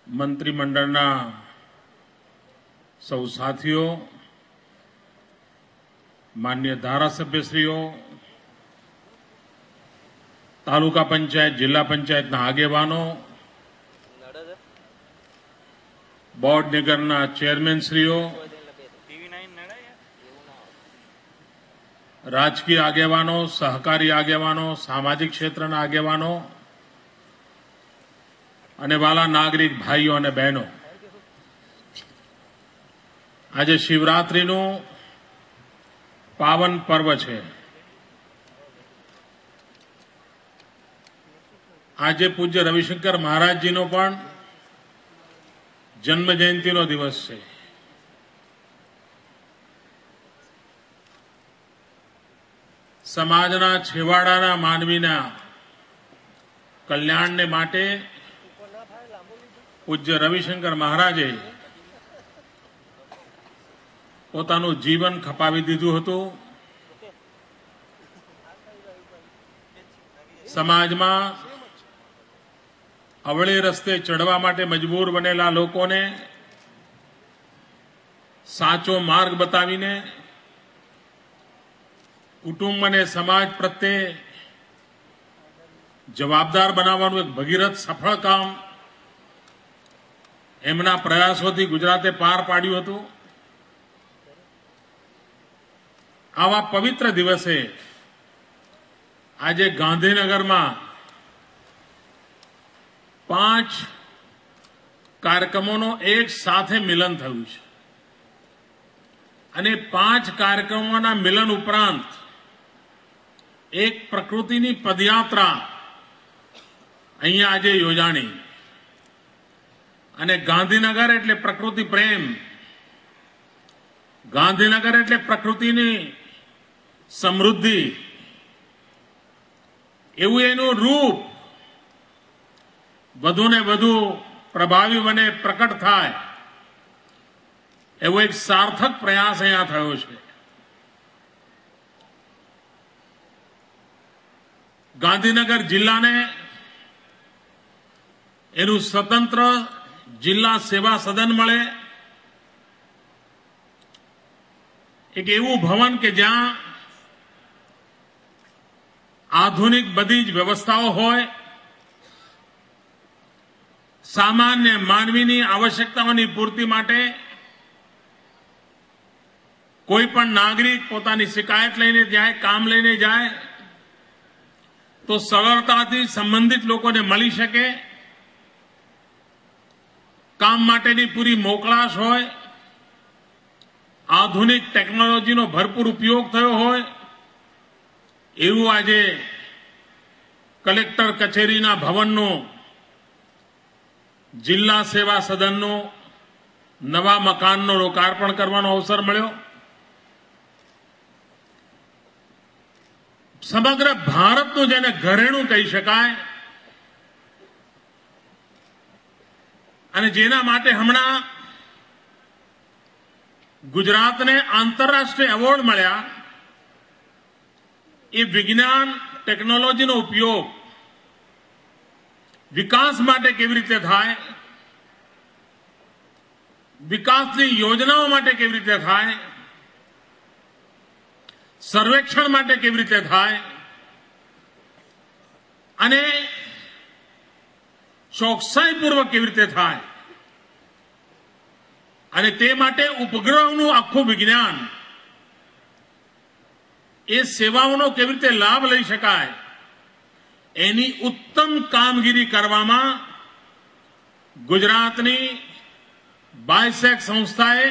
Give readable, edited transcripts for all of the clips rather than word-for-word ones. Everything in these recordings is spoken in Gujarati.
મંત્રીમંડળના સૌ સાથીઓ, માન્ય ધારાસભ્યશ્રીઓ, તાલુકા પંચાયત, જિલ્લા પંચાયતના આગેવાનો, બોર્ડ નિગમના ચેરમેનશ્રીઓ, રાજકીય આગેવાનો, સહકારી આગેવાનો, સામાજિક ક્ષેત્રના આગેવાનો અને વાલા નાગરિક ભાઈઓ અને બહેનો, આજે શિવરાત્રીનું પાવન પર્વ છે. આજે પૂજ્ય રવિશંકર મહારાજજીનો પણ જન્મ જયંતિનો દિવસ છે. સમાજના છેવાડાના માનવીના કલ્યાણને માટે પૂજ્ય રવિશંકર મહારાજે પોતાનું જીવન ખપાવી દીધું હતું. સમાજમાં અવળે રસ્તે ચડવા માટે મજબૂર બનેલા લોકોને સાચો માર્ગ બતાવીને કુટુંબ અને સમાજ પ્રત્યે જવાબદાર બનાવવાનું એક ભગીરથ સફળ કામ એમના પ્રયાસોથી ગુજરાતે પાર પાડ્યું હતું. આવા પવિત્ર દિવસે આજે ગાંધીનગરમાં 5 કાર્યક્રમોનો એક સાથે મિલન થયું છે અને 5 કાર્યક્રમોના મિલન ઉપરાંત એક પ્રકૃતિની પદયાત્રા અહીંયા આજે યોજાણી. અને ગાંધીનગર એટલે પ્રકૃતિ પ્રેમ, ગાંધીનગર એટલે પ્રકૃતિની સમૃદ્ધિ, એવું એનું રૂપ વધુને વધુ પ્રભાવી બને, પ્રકટ થાય એવો એક સાર્થક પ્રયાસ અહીંયા થયો છે. ગાંધીનગર જિલ્લાને એનું સ્વતંત્ર જિલ્લા સેવા સદન મળે, એક એવું ભવન કે જ્યાં આધુનિક બધી જ વ્યવસ્થાઓ હોય, સામાન્ય માનવીની આવશ્યકતાઓની પૂર્તિ માટે કોઈ પણ નાગરિક પોતાની શિકાયત લઈને જાય, કામ લઈને જાય તો સરળતાથી સંબંધિત લોકોને મળી શકે, કામ માટેની પૂરી મોકળાશ હોય, આધુનિક ટેકનોલોજીનો ભરપૂર ઉપયોગ થયો હોય, એવું આજે કલેક્ટર કચેરીના ભવનનું, જિલ્લા સેવા સદનનું નવા મકાનનું લોકાર્પણ કરવાનો અવસર મળ્યો. સમગ્ર ભારતનું જેને ઘરેણું કહી શકાય અને જેના માટે હમણાં ગુજરાતને આંતરરાષ્ટ્રીય એવોર્ડ મળ્યા, એ વિજ્ઞાન ટેકનોલોજીનો ઉપયોગ વિકાસ માટે કેવી રીતે થાય, વિકાસની યોજનાઓ માટે કેવી રીતે થાય, સર્વેક્ષણ માટે કેવી રીતે થાય અને ચોકસાઈપૂર્વક કેવી રીતે થાય અને તે માટે ઉપગ્રહનું આખું વિજ્ઞાન, એ સેવાઓનો કેવી રીતે લાભ લઈ શકાય, એની ઉત્તમ કામગીરી કરવામાં ગુજરાતની બાયસેગ સંસ્થાએ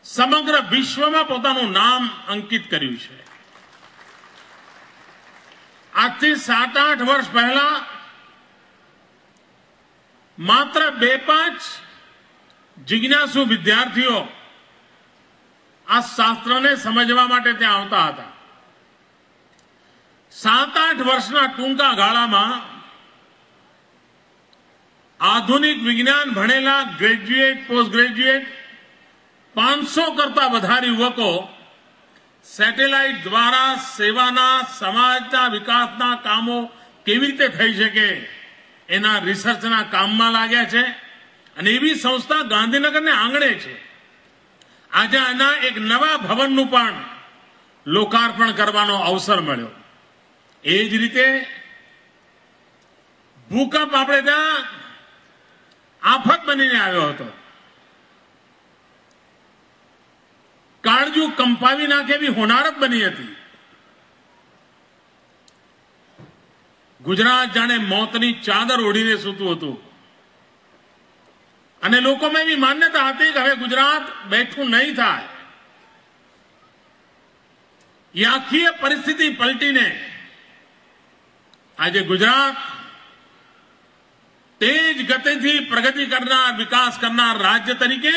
સમગ્ર વિશ્વમાં પોતાનું નામ અંકિત કર્યું છે. આજથી 7-8 વર્ષ પહેલા માત્ર 2-5 જિજ્ઞાસુ વિદ્યાર્થીઓ આ શાસ્ત્રને સમજવા માટે ત્યાં આવતા હતા. 7-8 વર્ષના ટૂંકા ગાળામાં આધુનિક વિજ્ઞાન ભણેલા ગ્રેજ્યુએટ, પોસ્ટ ગ્રેજ્યુએટ 500 કરતા વધારે યુવકો સેટેલાઇટ દ્વારા સેવાના, સમાજના વિકાસના કામો કેવી રીતે થઈ શકે એના રિસર્ચના કામમાં લાગ્યા છે અને એવી સંસ્થા ગાંધીનગરને આંગણે છે. આજે આના એક નવા ભવનનું પણ લોકાર્પણ કરવાનો અવસર મળ્યો. એ જ રીતે ભૂકંપ આપણે ત્યાં આફત બનીને આવ્યો હતો. કાળજું કંપાવી નાખે એવી હોનારત બની હતી. ગુજરાત જાણે મોતની ચાદર ઓઢીને સૂતું હતું અને લોકોમાં એવી માન્યતા હતી કે હવે ગુજરાત બેઠું નહીં થાય. એ આખી પરિસ્થિતિ પલટીને આજે ગુજરાત તેજ ગતિથી પ્રગતિ કરનાર, વિકાસ કરનાર રાજ્ય તરીકે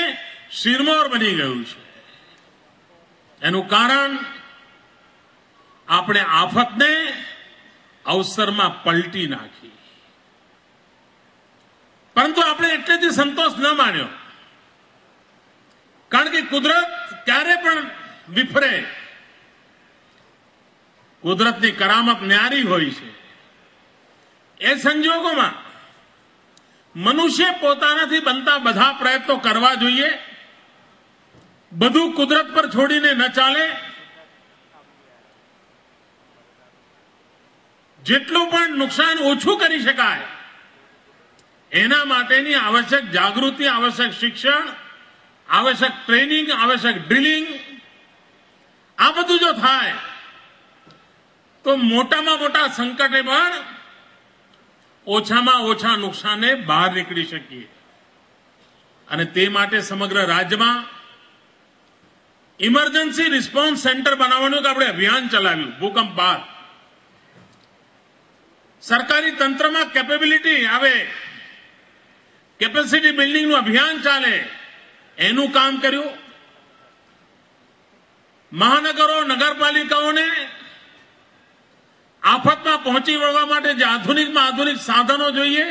શિરમોર બની ગયું છે. એનું કારણ આપણે આફતને અવસરમાં પલટી નાખી. પરંતુ આપણે એટલેથી સંતોષ ન માન્યો, કારણ કે કુદરત ક્યારે પણ વિફરે. કુદરતની કરામત ન્યારી હોય છે. એ સંજોગોમાં મનુષ્ય પોતાનાથી બનતા બધા પ્રયત્નો કરવા જોઈએ. બધું કુદરત પર છોડીને ન ચાલે. જેટલું પણ નુકસાન ઓછું કરી શકાય એના માટેની આવશ્યક જાગૃતિ, આવશ્યક શિક્ષણ, આવશ્યક ટ્રેનિંગ, આવશ્યક ડ્રિલિંગ, આ બધું જો થાય તો મોટામાં મોટા સંકટે પણ ઓછામાં ઓછા નુકસાને બહાર નીકળી શકીએ. અને તે માટે સમગ્ર રાજ્યમાં ઇમરજન્સી રિસ્પોન્સ સેન્ટર બનાવવાનું એક આપણે અભિયાન ચલાવ્યું. ભૂકંપ બાદ સરકારી તંત્રમાં કેપેબિલિટી આવે, કેપેસિટી બિલ્ડિંગનું અભિયાન ચાલે, એનું કામ કર્યું. મહાનગરો, નગરપાલિકાઓને આફતમાં પહોંચી વળવા માટે જે આધુનિકમાં આધુનિક સાધનો જોઈએ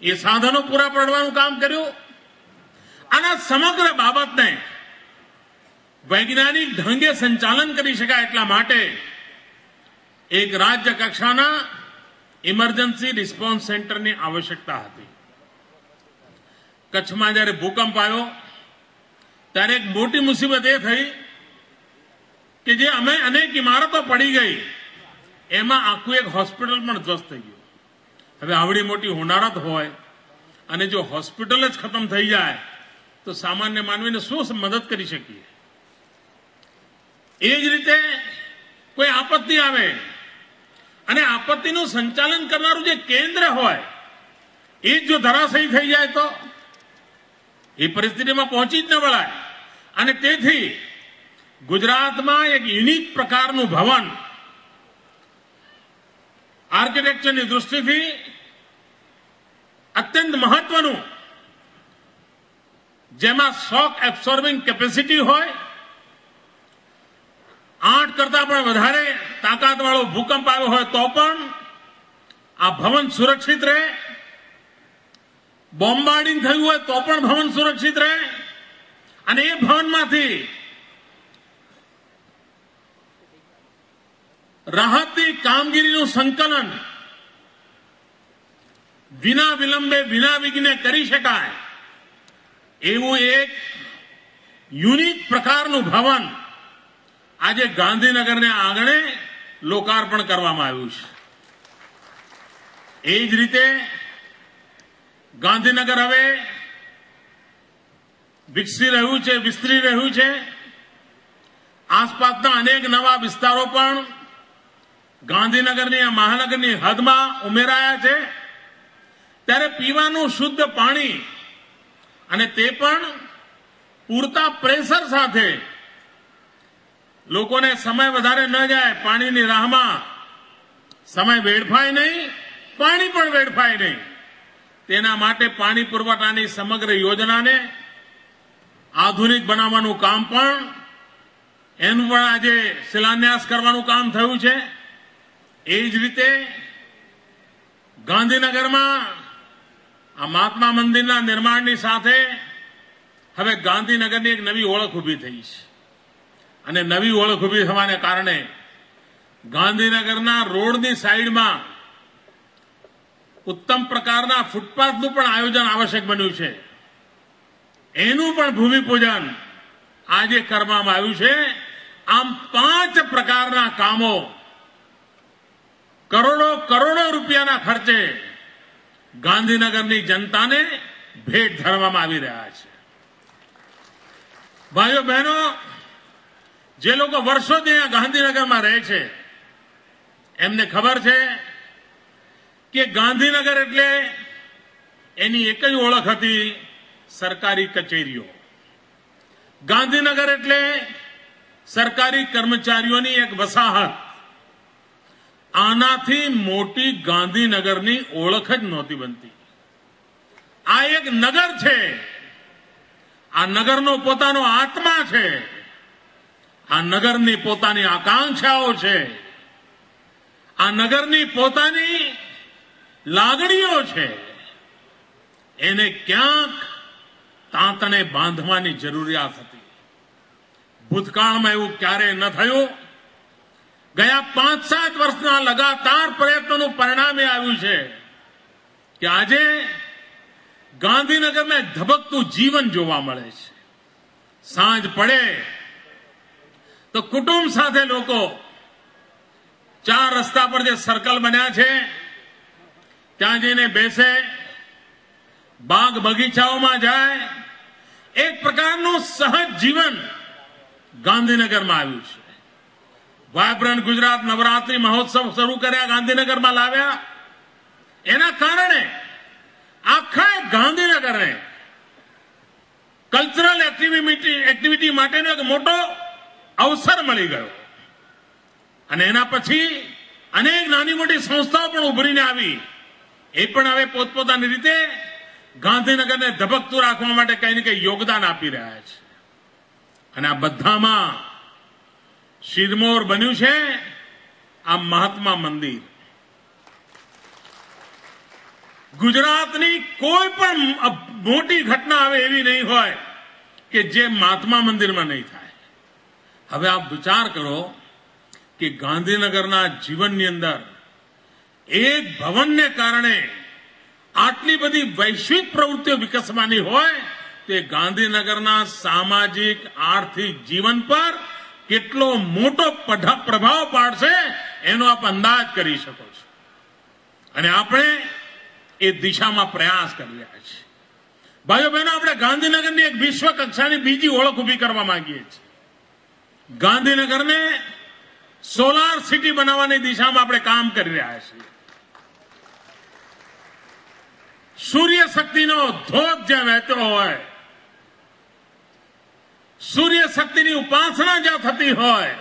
એ સાધનો પૂરા પાડવાનું કામ કર્યું. આના સમગ્ર બાબતને વૈજ્ઞાનિક ઢંગે સંચાલન કરી શકાય એટલા માટે એક રાજ્ય કક્ષાના ઇમરજન્સી રિસ્પોન્સ સેન્ટરની આવશ્યકતા હતી. કચ્છમાં જ્યારે ભૂકંપ આવ્યો ત્યારે એક મોટી મુસીબત એ થઈ કે જે અમે અનેક ઇમારતો પડી ગઈ એમાં આખું એક હોસ્પિટલ પણ ધ્વસ્ત થઈ ગયું. હવે આવડી મોટી હોનારત હોય અને જો હોસ્પિટલ જ ખતમ થઈ જાય તો સામાન્ય માનવીને શું મદદ કરી શકીએ. એ જ રીતે કોઈ આપત્તિ આવે અને આપત્તિનું સંચાલન કરનારું જે કેન્દ્ર હોય એ જ જો ધરાશયી થઈ જાય તો એ પરિસ્થિતિમાં પહોંચી જ ન વળાય. અને તેથી ગુજરાતમાં એક યુનિક પ્રકારનું ભવન આર્કિટેક્ચરની દૃષ્ટિથી અત્યંત મહત્વનું, જેમાં શોક એબ્સોર્બિંગ કેપેસિટી હોય, 8 કરતા પણ વધારે તાકાતવાળો ભૂકંપ આવ્યો હોય તો પણ આ ભવન સુરક્ષિત રહે, બોમ્બાર્ડિંગ થયું હોય તો પણ ભવન સુરક્ષિત રહે અને એ ભવનમાંથી રાહતની કામગીરીનું સંકલન વિના વિલંબે, વિના વિઘ્ને કરી શકાય એવું એક યુનિક પ્રકારનું ભવન આજે ગાંધીનગરને આંગણે લોકાર્પણ કરવામાં આવ્યું છે. એ જ રીતે ગાંધીનગર હવે વિકસી રહ્યું છે, વિસ્તરી રહ્યું છે. આસપાસના અનેક નવા વિસ્તારો પણ ગાંધીનગરની આ મહાનગરની હદમાં ઉમેરાયા છે. ત્યારે પીવાનું શુદ્ધ પાણી અને તે પણ પૂરતા પ્રેશર સાથે લોકોને સમય વધારે ન જાય, પાણીની રાહમાં સમય વેડફાય નહીં, પાણી પણ વેડફાય નહીં, તેના માટે પાણી પુરવઠાની સમગ્ર યોજનાને આધુનિક બનાવવાનું કામ પણ એનું પણ આજે શિલાન્યાસ કરવાનું કામ થયું છે. એ જ રીતે ગાંધીનગરમાં આ મહાત્મા મંદિરના નિર્માણની સાથે હવે ગાંધીનગરની એક નવી ઓળખ ઊભી થઈ છે. અને નવી ઓળખ ઊભી થવાને કારણે ગાંધીનગરના રોડની સાઈડમાં ઉત્તમ પ્રકારના ફૂટપાથનું પણ આયોજન આવશ્યક બન્યું છે. એનું પણ ભૂમિપૂજન આજે કરવામાં આવ્યું છે. આમ 5 પ્રકારના કામો કરોડો રૂપિયાના ખર્ચે ગાંધીનગરની જનતાને ભેટ ધરવામાં આવી રહ્યા છે. ભાઈઓ બહેનો, જે લોકો વર્ષોથી અહીંયા ગાંધીનગરમાં રહે છે એમને ખબર છે કે ગાંધીનગર એટલે એની એક જ ઓળખ હતી, સરકારી કચેરીઓ. ગાંધીનગર એટલે સરકારી કર્મચારીઓની એક વસાહત. આનાથી મોટી ગાંધીનગરની ઓળખ જ નહોતી બનતી. આ એક નગર છે. આ નગરનો પોતાનો આત્મા છે. આ નગરની પોતાની આકાંક્ષાઓ છે. આ નગરની પોતાની લાગણીઓ છે. એને ક્યાંક તાંતણે બાંધવાની જરૂરિયાત હતી. ભૂતકાળમાં એવું ક્યારેય ન થયું. ગયા 5-7 વર્ષના લગાતાર પ્રયત્નોનું પરિણામ એ આવ્યું છે કે આજે ગાંધીનગરને ધબકતું જીવન જોવા મળે છે. સાંજ પડે તો કુટુંબ સાથે લોકો 4 રસ્તા પર જે સર્કલ બન્યા છે ત્યાં જઈને બેસે, બાગ બગીચાઓમાં જાય. એક પ્રકારનું સહજ જીવન ગાંધીનગરમાં આવ્યું છે. વાયબ્રન્ટ ગુજરાત નવરાત્રી મહોત્સવ શરૂ કર્યા, ગાંધીનગરમાં લાવ્યા. એના કારણે આખા ગાંધીનગરને કલ્ચરલ એક્ટિવિટી માટેનો એક મોટો અવસર મળી ગયો. અને એના પછી અનેક નાની મોટી સંસ્થાઓ પણ ઉભરીને આવી. એ પણ હવે પોતપોતાની રીતે ગાંધીનગરને ધબકતું રાખવા માટે કંઈ ને કંઈ યોગદાન આપી રહ્યા છે. અને આ બધામાં શિરમોર બન્યું છે આ મહાત્મા મંદિર. ગુજરાતની કોઈ પણ મોટી ઘટના હવે એવી નહીં હોય કે જે મહાત્મા મંદિરમાં નહીં થાય. હવે આપ વિચાર કરો કે ગાંધીનગરના જીવનની અંદર એક ભવનને કારણે આટલી બધી વૈશ્વિક પ્રવૃત્તિઓ વિકસવાની હોય તે ગાંધીનગરના સામાજિક આર્થિક જીવન પર કેટલો મોટો પ્રભાવ પાડશે એનો આપ અંદાજ કરી શકો છો. અને આપણે એ દિશામાં પ્રયાસ કરી રહ્યા છીએ. ભાઈઓ બહેનો, આપણે ગાંધીનગરની એક વિશ્વ કક્ષાની બીજી ઓળખ ઉભી કરવા માંગીએ છીએ. ગાંધીનગરને સોલાર સિટી બનાવવાની દિશામાં આપણે કામ કરી રહ્યા છીએ. સૂર્ય શક્તિનો ધોધ જ્યાં વહેતો હોય, સૂર્ય શક્તિની ઉપાસના જ્યાં થતી હોય,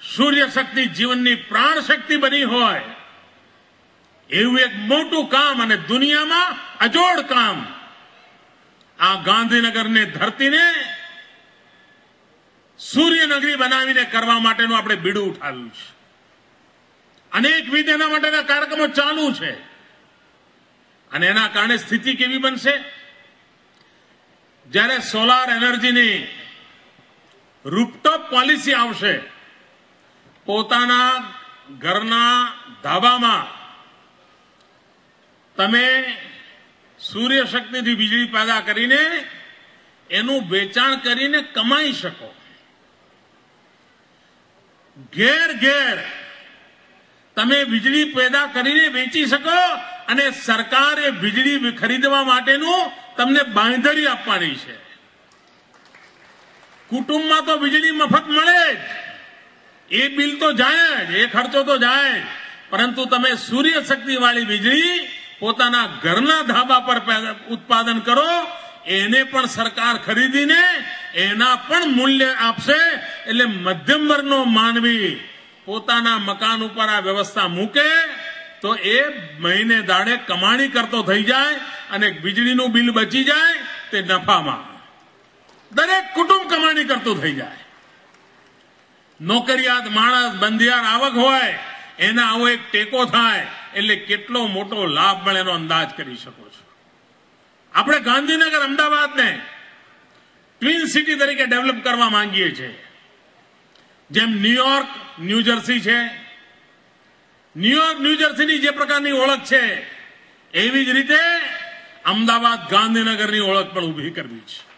સૂર્ય શક્તિ જીવનની પ્રાણ શક્તિ બની હોય, એવું એક મોટું કામ અને દુનિયામાં અજોડ કામ આ ગાંધીનગરને ધરતીને સૂર્યનગરી બનાવીને કરવા માટેનું આપણે બીડું ઉઠાવ્યું છે. અનેકવિધ એના માટેના કાર્યક્રમો ચાલુ છે. અને એના કારણે સ્થિતિ કેવી બનશે? જ્યારે સોલાર એનર્જીની રૂફટોપ પોલિસી આવશે, પોતાના ઘરના ધાબામાં તમે સૂર્ય શક્તિથી વીજળી પેદા કરીને એનું વેચાણ કરીને કમાઈ શકો. ઘેર ઘેર તમે વીજળી પેદા કરીને વેચી શકો અને સરકારે વીજળી ખરીદવા માટેનું તમને બાંયધરી આપવાની છે. કુટુંબમાં તો વીજળી મફત મળે જ, એ બિલ તો જાય જ, એ ખર્ચો તો જાય જ, પરંતુ તમે સૂર્ય શક્તિવાળી વીજળી પોતાના ઘરના ધાબા પર ઉત્પાદન કરો, એને પણ સરકાર ખરીદીને એના પણ મૂલ્ય આપશે. એટલે મધ્યમ વર્ગનો માનવી પોતાના મકાન ઉપર આ વ્યવસ્થા મૂકે તો એ મહિને દાડે કમાણી કરતો થઈ જાય અને વીજળીનું બિલ બચી જાય. તે નફામાં દરેક કુટુંબ કમાણી કરતું થઈ જાય. નોકરિયાત માણસ બંધિયાર આવક હોય એના આવો એક ટેકો થાય એટલે કેટલો મોટો લાભ મળે એનો અંદાજ કરી શકો છો. આપણે ગાંધીનગર અમદાવાદને ટ્વિન સિટી તરીકે ડેવલપ કરવા માંગીએ છીએ. જેમ ન્યુયોર્ક ન્યૂજર્સી છે, ન્યુયોર્ક ન્યૂજર્સીની જે પ્રકારની ઓળખ છે એવી જ રીતે અમદાવાદ ગાંધીનગરની ઓળખ પણ ઊભી કરવી છે.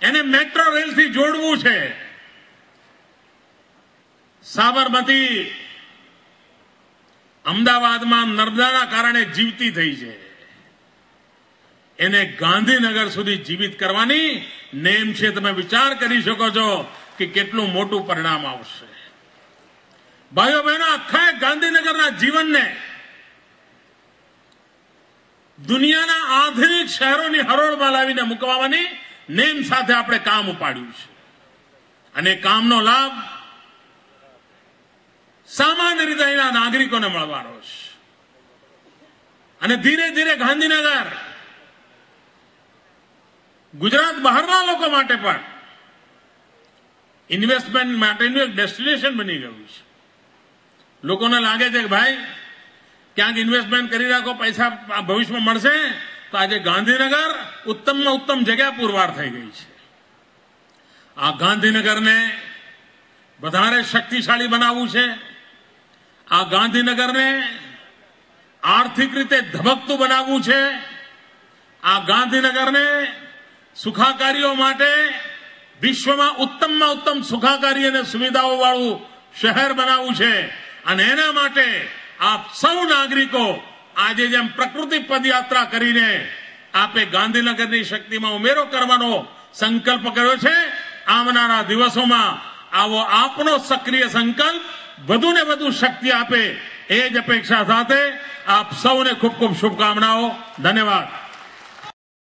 એને મેટ્રો રેલથી જોડવું છે. સાબરમતી અમદાવાદમાં નર્મદાના કારણે જીવતી થઈ છે. એને ગાંધીનગર સુધી જીવિત કરવાની નેમ છે. તમે વિચાર કરી શકો છો કે કેટલું મોટું પરિણામ આવશે. ભાઈઓ બહેનો, આખા ગાંધીનગરના જીવનને દુનિયાના આધુનિક શહેરોની હરોળમાં લાવીને મૂકવાની નેમ સાથે આપણે કામ ઉપાડ્યું છે. અને કામનો લાભ સામાન્ય રીતે અહીંના નાગરિકોને મળવાનો છે. અને ધીરે ધીરે ગાંધીનગર ગુજરાત બહારના લોકો માટે પણ ઇન્વેસ્ટમેન્ટ માટેનું એક ડેસ્ટિનેશન બની ગયું છે. લોકોને લાગે છે કે ભાઈ ક્યાંક ઇન્વેસ્ટમેન્ટ કરી રાખો, પૈસા ભવિષ્યમાં મળશે. તો આજે ગાંધીનગર ઉત્તમમાં ઉત્તમ જગ્યા પુરવાર થઈ ગઈ છે. આ ગાંધીનગરને વધારે શક્તિશાળી બનાવવું છે. આ ગાંધીનગરને આર્થિક રીતે ધબકતું બનાવવું છે. આ ગાંધીનગરને સુખાકારીઓ માટે વિશ્વમાં ઉત્તમમાં ઉત્તમ સુખાકારી અને સુવિધાઓ વાળું શહેર બનાવવું છે. અને એના માટે આપ સૌ નાગરિકો આજે જેમ પ્રકૃતિ પદયાત્રા કરીને આપે ગાંધીનગરની શક્તિમાં ઉમેરો કરવાનો સંકલ્પ કર્યો છે. આવનારા દિવસોમાં આવો આપનો સક્રિય સંકલ્પ વધુને વધુ શક્તિ આપે એ જ અપેક્ષા સાથે આપ સૌને ખૂબ ખૂબ શુભકામનાઓ. ધન્યવાદ.